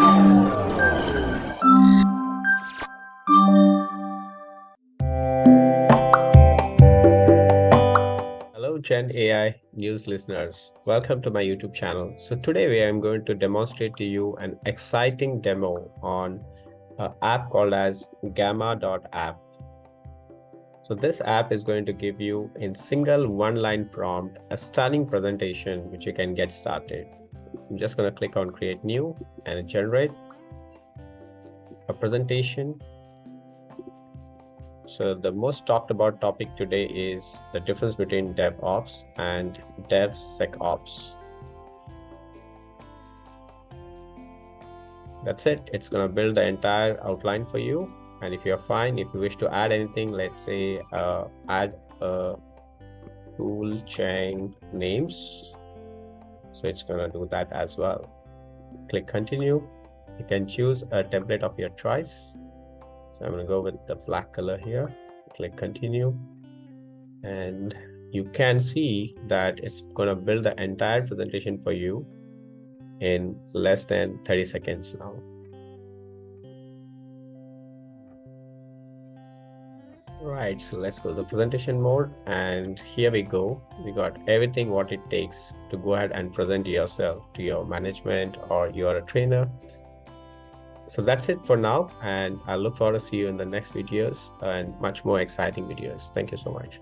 Hello, Gen AI news listeners. Welcome to my YouTube channel. So today I'm going to demonstrate to you an exciting demo on an app called as Gamma.app. So this app is going to give you in single one-line prompt a stunning presentation which you can get started. I'm just going to click on create new and generate a presentation. So the most talked about topic today is the difference between DevOps and DevSecOps. That's it. It's going to build the entire outline for you. And if you're fine, if you wish to add anything, let's say add tool chain names. So it's going to do that as well. Click continue. You can choose a template of your choice. So I'm going to go with the black color here. Click continue. And you can see that it's going to build the entire presentation for you in less than 30 seconds now. Right, so let's go to the presentation mode, and here we go. We got everything what it takes to go ahead and present yourself to your management or you're a trainer. So that's it for now, and I look forward to see you in the next videos and much more exciting videos. Thank you so much.